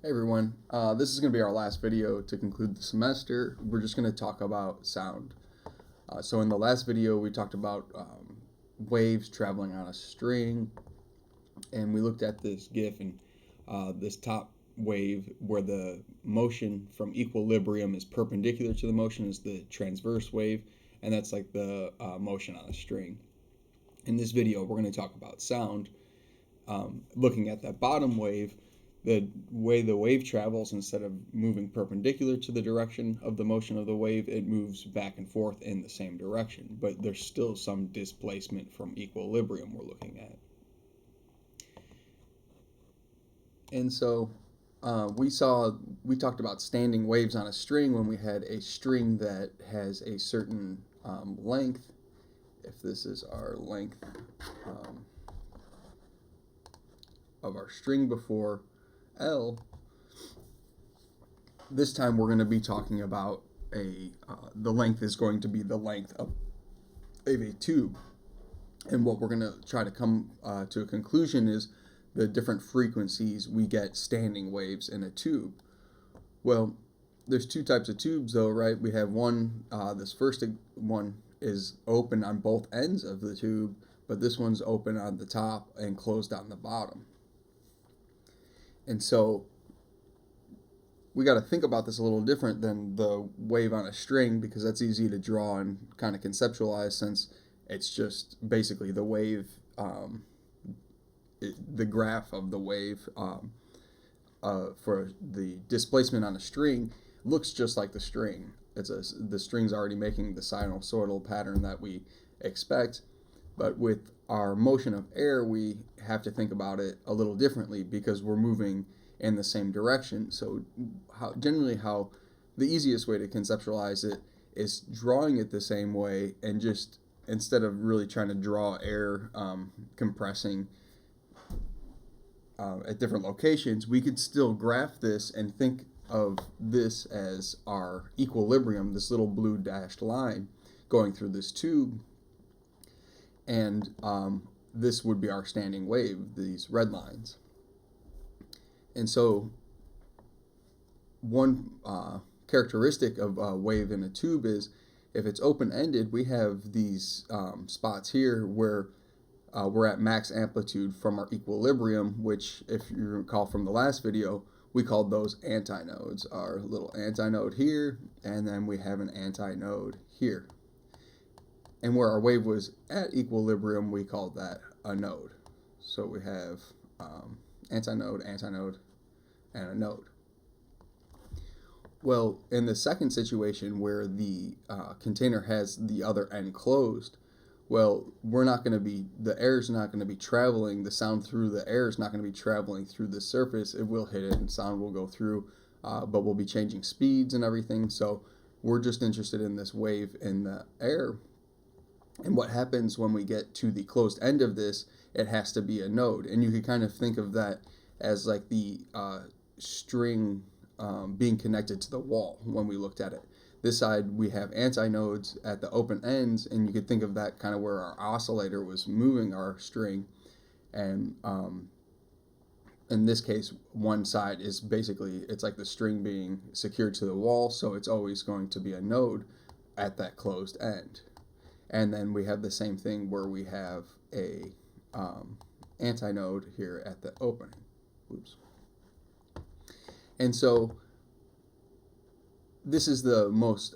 Hey everyone, this is going to be our last video to conclude the semester. We're just going to talk about sound. So in the last video we talked about waves traveling on a string, and we looked at this GIF and this top wave where the motion from equilibrium is perpendicular to the motion is the transverse wave, and that's like the motion on a string. In this video we're going to talk about sound, looking at that bottom wave. The way the wave travels, instead of moving perpendicular to the direction of the motion of the wave, it moves back and forth in the same direction, but there's still some displacement from equilibrium we're looking at. And so we talked about standing waves on a string when we had a string that has a certain length. If this is our length um, of our string before, L, this time we're going to be talking about the length is going to be the length of a tube. And what we're going to try to come to a conclusion is the different frequencies we get standing waves in a tube. Well, there's two types of tubes though, right? We have one, this first one is open on both ends of the tube, but this one's open on the top and closed on the bottom. And so we got to think about this a little different than the wave on a string, because that's easy to draw and kind of conceptualize, since it's just basically the wave, the graph of the wave for the displacement on a string looks just like the string. The string's already making the sinusoidal pattern that we expect, but with our motion of air, we have to think about it a little differently because we're moving in the same direction. So generally how the easiest way to conceptualize it is drawing it the same way, and just instead of really trying to draw air compressing at different locations, we could still graph this and think of this as our equilibrium, this little blue dashed line going through this tube, and this would be our standing wave, these red lines. And so one characteristic of a wave in a tube is if it's open-ended, we have these spots here where we're at max amplitude from our equilibrium, which, if you recall from the last video, we called those antinodes. Our little antinode here, and then we have an antinode here. And where our wave was at equilibrium, we called that a node. So we have antinode, antinode, and a node. Well, in the second situation where the container has the other end closed, well, the air is not going to be traveling, the sound through the air is not going to be traveling through the surface. It will hit it and sound will go through, but we'll be changing speeds and everything. So we're just interested in this wave in the air. And what happens when we get to the closed end of this, it has to be a node. And you can kind of think of that as like the string being connected to the wall when we looked at it. This side we have antinodes at the open ends, and you could think of that kind of where our oscillator was moving our string. And in this case, one side is basically, it's like the string being secured to the wall, so it's always going to be a node at that closed end. And then we have the same thing where we have a antinode here at the opening. Oops. And so this is the most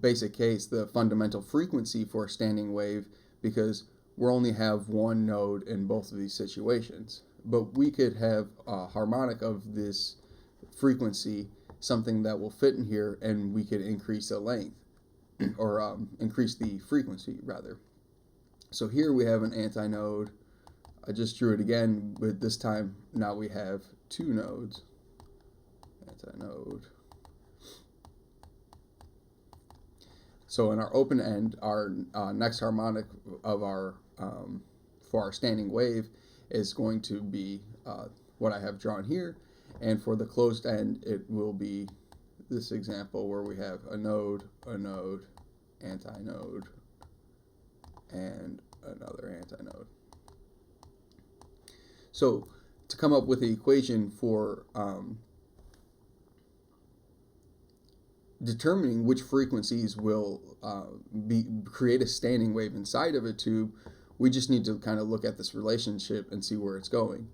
basic case, the fundamental frequency for a standing wave, because we only have one node in both of these situations. But we could have a harmonic of this frequency, something that will fit in here, and we could increase the length, or increase the frequency rather. So here we have an antinode. I just drew it again, but this time now we have two nodes. Antinode. So in our open end, our next harmonic of our for our standing wave is going to be what I have drawn here, and for the closed end, it will be this example where we have a node, antinode, and another antinode. So to come up with the equation for determining which frequencies will create a standing wave inside of a tube, we just need to kind of look at this relationship and see where it's going.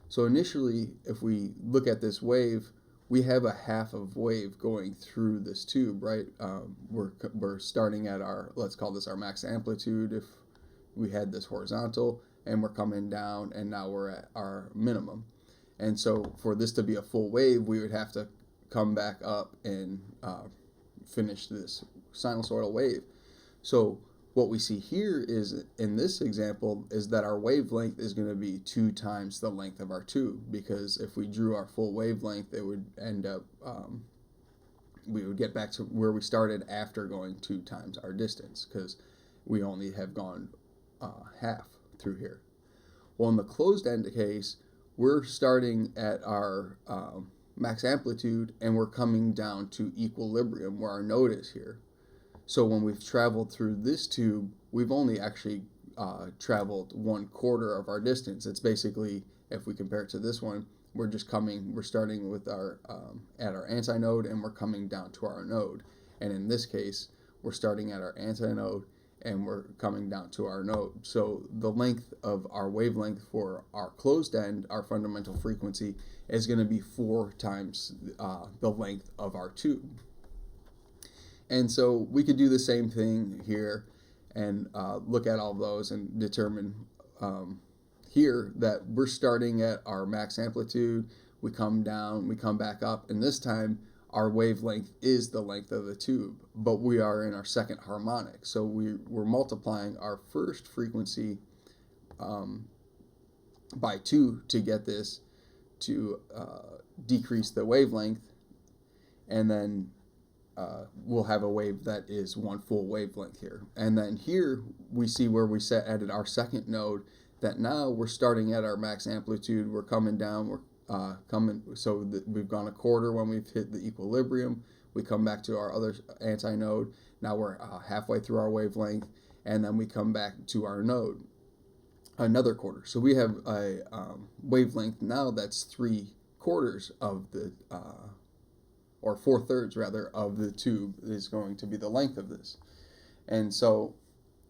So initially, if we look at this wave, we have a half of wave going through this tube, right? We're starting at our, let's call this our max amplitude if we had this horizontal, and we're coming down, and now we're at our minimum. And so for this to be a full wave, we would have to come back up and finish this sinusoidal wave. So what we see here is, in this example, is that our wavelength is going to be 2 times the length of our tube, because if we drew our full wavelength, it would end up, we would get back to where we started after going 2 times our distance, because we only have gone half through here. Well, in the closed end case, we're starting at our max amplitude, and we're coming down to equilibrium where our node is here. So when we've traveled through this tube, we've only actually traveled 1/4 of our distance. It's basically, if we compare it to this one, we're starting with our at our antinode, and we're coming down to our node. And in this case, we're starting at our antinode, and we're coming down to our node. So the length of our wavelength for our closed end, our fundamental frequency, is going to be 4 times the length of our tube. And so we could do the same thing here and look at all those and determine here that we're starting at our max amplitude, we come down, we come back up, and this time our wavelength is the length of the tube, but we are in our second harmonic. So we're multiplying our first frequency by 2 to get this to decrease the wavelength, and then we'll have a wave that is 1 full wavelength here. And then here we see where we set at our second node that now we're starting at our max amplitude, we're coming down, we're so that we've gone 1/4 when we've hit the equilibrium. We come back to our other antinode. Now we're halfway through our wavelength, and then we come back to our node, another 1/4. So we have a wavelength now that's 3/4 of the or 4/3 rather of the tube is going to be the length of this. And so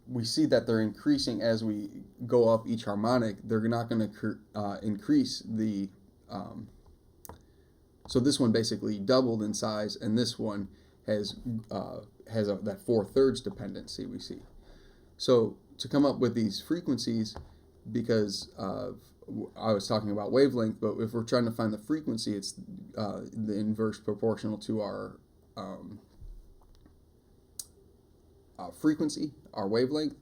we see that they're increasing as we go up each harmonic. They're not going to increase the so this one basically doubled in size, and this one has that 4/3 dependency we see. So to come up with these frequencies, because I was talking about wavelength, but if we're trying to find the frequency, it's the inverse proportional to our frequency, our wavelength.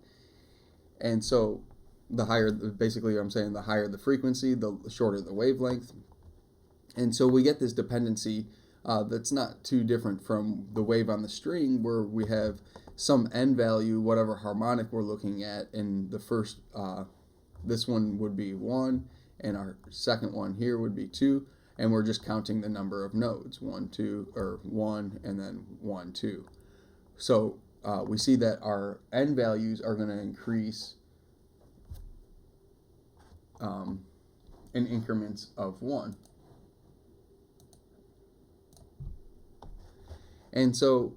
And so the higher, basically I'm saying the higher the frequency, the shorter the wavelength. And so we get this dependency that's not too different from the wave on the string, where we have some n value, whatever harmonic we're looking at. In the first, this one would be 1, and our second one here would be 2, and we're just counting the number of nodes, 1, 2, or 1, and then 1, 2. So we see that our n values are going to increase in increments of 1. And so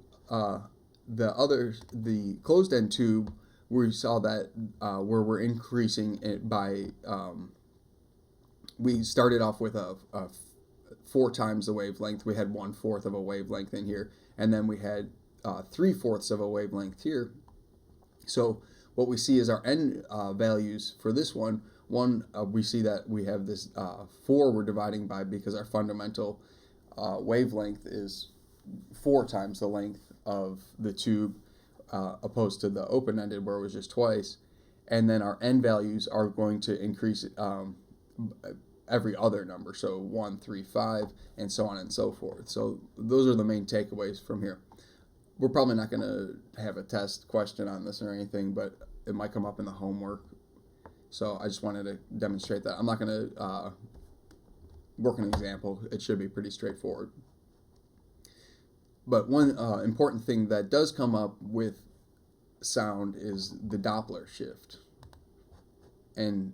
the closed end tube, we saw that where we're increasing it by, we started off with a 4 times the wavelength. We had 1/4 of a wavelength in here, and then we had 3/4 of a wavelength here. So what we see is our n values for this one. We see that we have this 4 we're dividing by, because our fundamental wavelength is 4 times the length of the tube, opposed to the open-ended where it was just twice. And then our n values are going to increase every other number, so 1, 3, 5, and so on and so forth. So those are the main takeaways from here. We're probably not going to have a test question on this or anything, but it might come up in the homework. So I just wanted to demonstrate that. I'm not going to work an example. It should be pretty straightforward. But one important thing that does come up with sound is the Doppler shift. And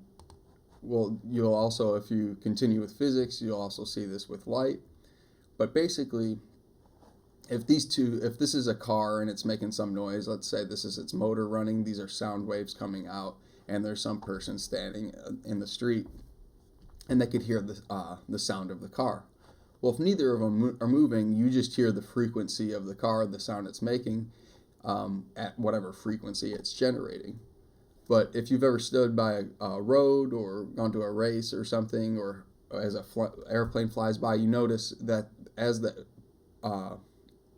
you'll also, if you continue with physics, you'll also see this with light. But basically, if this is a car and it's making some noise, let's say this is its motor running, these are sound waves coming out, and there's some person standing in the street, and they could hear the sound of the car. Well, if neither of them are moving, you just hear the frequency of the car, the sound it's making, at whatever frequency it's generating. But if you've ever stood by a road or gone to a race or something, or as a airplane flies by, you notice that as the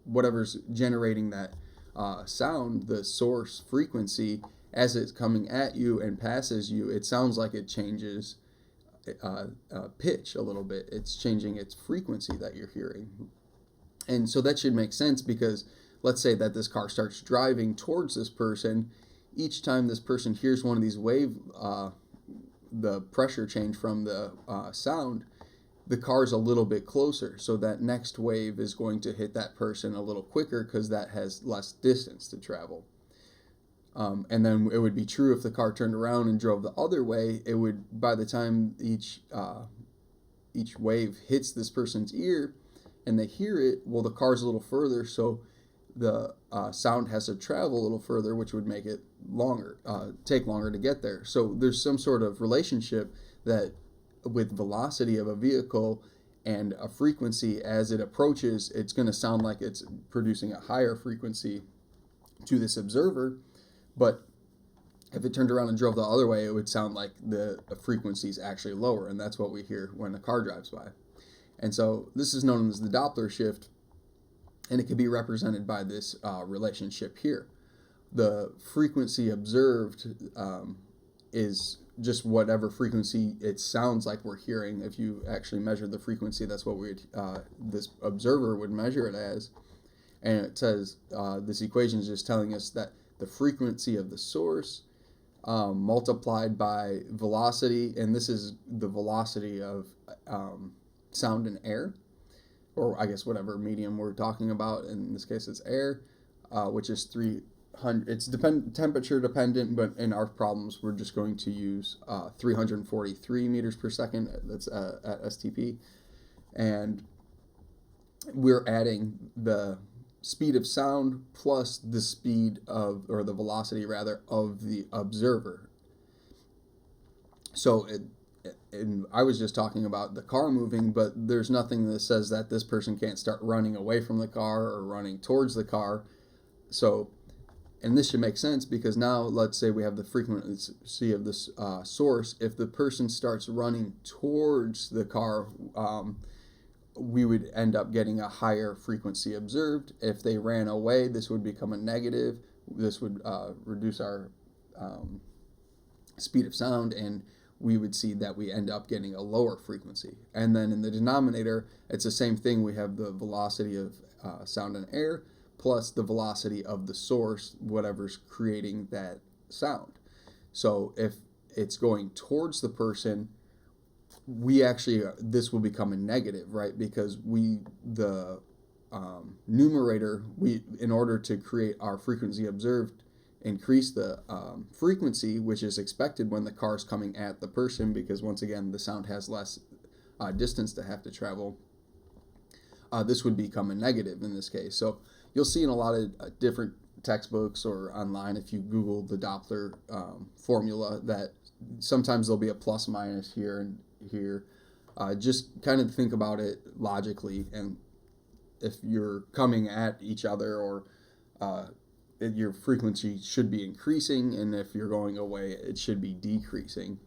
whatever's generating that sound, the source frequency, as it's coming at you and passes you, it sounds like it changes pitch a little bit. It's changing its frequency that you're hearing. And so that should make sense, because let's say that this car starts driving towards this person. Each time this person hears one of these the pressure change from the sound, the car's a little bit closer. So that next wave is going to hit that person a little quicker because that has less distance to travel. And then it would be true if the car turned around and drove the other way. It would, by the time each wave hits this person's ear and they hear it, well, the car's a little further, so the sound has to travel a little further, which would make it take longer to get there. So there's some sort of relationship that with velocity of a vehicle and a frequency, as it approaches, it's going to sound like it's producing a higher frequency to this observer. But if it turned around and drove the other way, it would sound like the frequency is actually lower, and that's what we hear when a car drives by. And so this is known as the Doppler shift, and it can be represented by this relationship here. The frequency observed is just whatever frequency it sounds like we're hearing. If you actually measure the frequency, that's what this observer would measure it as. And it says this equation is just telling us that the frequency of the source multiplied by velocity, and this is the velocity of sound in air, or I guess whatever medium we're talking about. In this case, it's air, which is 300. It's temperature dependent, but in our problems, we're just going to use 343 meters per second. That's at STP, and we're adding the speed of sound plus the speed of, or the velocity rather, of the observer. So and I was just talking about the car moving, but there's nothing that says that this person can't start running away from the car or running towards the car. So, and this should make sense, because now let's say we have the frequency of this source. If the person starts running towards the car, we would end up getting a higher frequency observed. If they ran away, this would become a negative. This would reduce our speed of sound, and we would see that we end up getting a lower frequency. And then in the denominator, it's the same thing. We have the velocity of sound in air plus the velocity of the source, whatever's creating that sound. So if it's going towards the person, we actually, this will become a negative, right? Because the numerator, in order to create our frequency observed, increase the frequency, which is expected when the car is coming at the person, because once again, the sound has less distance to have to travel. This would become a negative in this case. So you'll see in a lot of different textbooks or online, if you Google the Doppler formula, that sometimes there'll be a plus minus here and here. Just kind of think about it logically, and if you're coming at each other, or your frequency should be increasing, and if you're going away, it should be decreasing.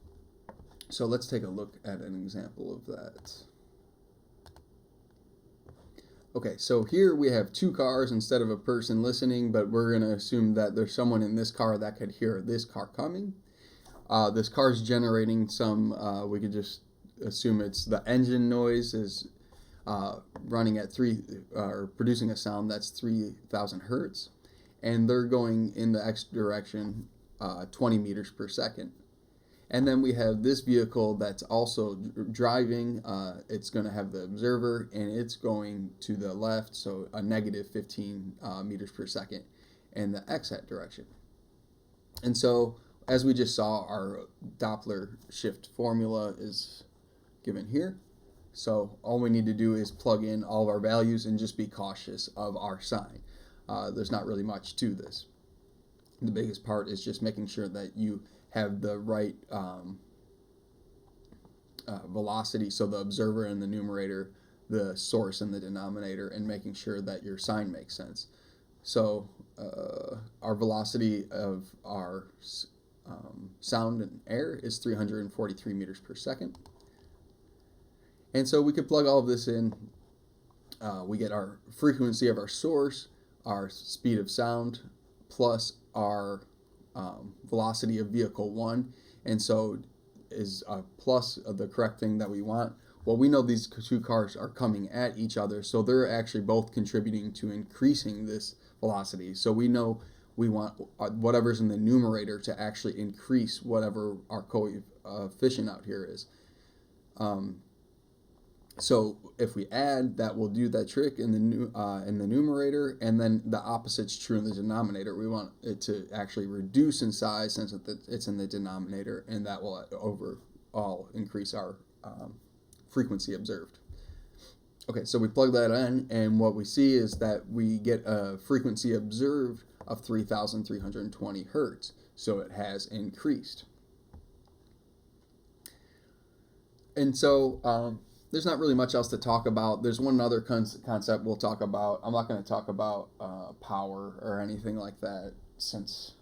So let's take a look at an example of that. Okay, so here we have two cars instead of a person listening, but we're going to assume that there's someone in this car that could hear this car coming. This car is generating some, we could just assume it's the engine noise is running at or producing a sound that's 3,000 hertz, and they're going in the X direction 20 meters per second. And then we have this vehicle that's also driving. It's going to have the observer, and it's going to the left, so a negative 15 meters per second in the x-hat direction. And so, as we just saw, our Doppler shift formula is given here. So all we need to do is plug in all of our values and just be cautious of our sign. There's not really much to this. The biggest part is just making sure that you have the right velocity, so the observer in the numerator, the source in the denominator, and making sure that your sign makes sense. So our velocity of our sound and air is 343 meters per second. And so we could plug all of this in. We get our frequency of our source, our speed of sound, plus our velocity of vehicle 1. And so is plus the correct thing that we want? Well, we know these two cars are coming at each other, so they're actually both contributing to increasing this velocity. So we know we want whatever's in the numerator to actually increase whatever our coefficient out here is. So if we add, that will do that trick in the numerator, and then the opposite's true in the denominator. We want it to actually reduce in size since it's in the denominator, and that will overall increase our frequency observed. Okay, so we plug that in, and what we see is that we get a frequency observed of 3,320 hertz. So it has increased. And so there's not really much else to talk about. There's one other concept we'll talk about. I'm not going to talk about power or anything like that since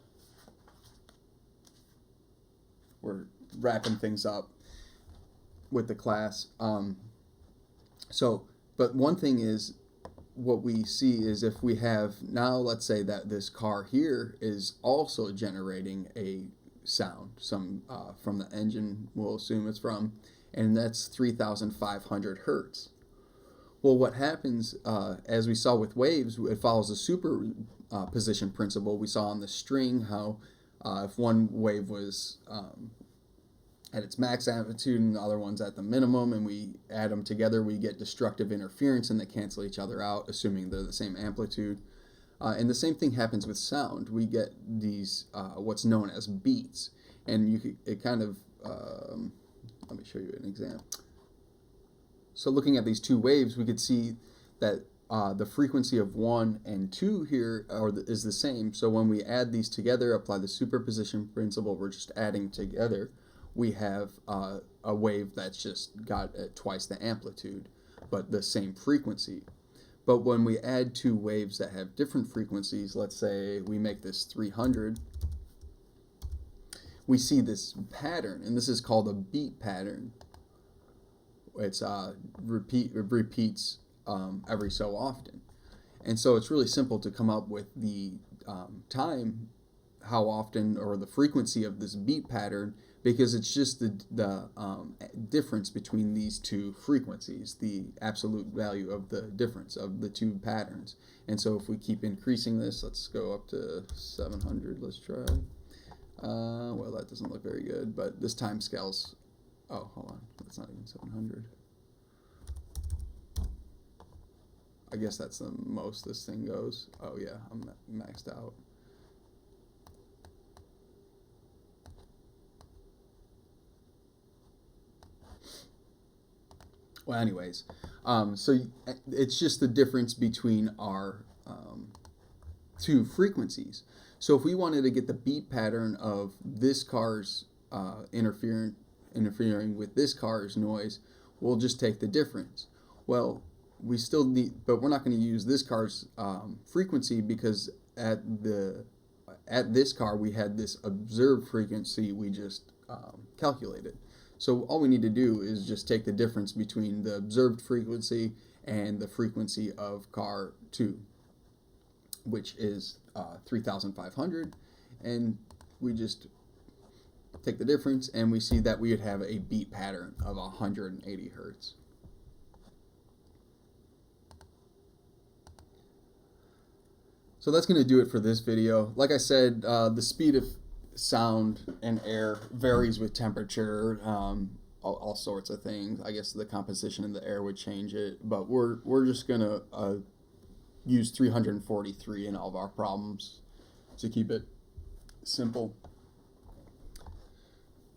we're wrapping things up with the class. But one thing is, what we see is if we have now, let's say that this car here is also generating a sound, some from the engine, we'll assume it's from, and that's 3,500 hertz. Well, what happens, as we saw with waves, it follows the superposition principle. We saw on the string how if one wave was at its max amplitude and the other one's at the minimum, and we add them together, we get destructive interference and they cancel each other out, assuming they're the same amplitude. And the same thing happens with sound. We get these what's known as beats, and it kind of let me show you an example. So looking at these two waves, we could see that the frequency of 1 and 2 here is the same. So when we add these together, apply the superposition principle, we're just adding together, we have a wave that's just got twice the amplitude, but the same frequency. But when we add two waves that have different frequencies, let's say we make this 300, we see this pattern, and this is called a beat pattern. It's repeats every so often. And so it's really simple to come up with the time, how often, or the frequency of this beat pattern, because it's just the difference between these two frequencies, the absolute value of the difference of the two patterns. And so if we keep increasing this, let's go up to 700, let's try. Well, that doesn't look very good, but this time scales, oh, hold on, that's not even 700. I guess that's the most this thing goes. Oh yeah, I'm maxed out. Well, anyways, so it's just the difference between our two frequencies. So if we wanted to get the beat pattern of this car's interfering with this car's noise, we'll just take the difference. Well, we still need, but we're not going to use this car's frequency, because at this car we had this observed frequency we just calculated. So all we need to do is just take the difference between the observed frequency and the frequency of car 2, which is 3,500, and we just take the difference, and we see that we would have a beat pattern of 180 hertz. So that's going to do it for this video. Like I said, the speed of sound and air varies with temperature, all sorts of things. I guess the composition in the air would change it, but we're just going to use 343 in all of our problems to keep it simple.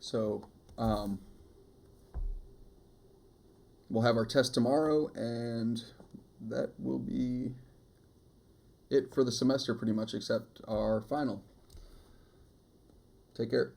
So we'll have our test tomorrow, and that will be it for the semester pretty much, except our final. Take care.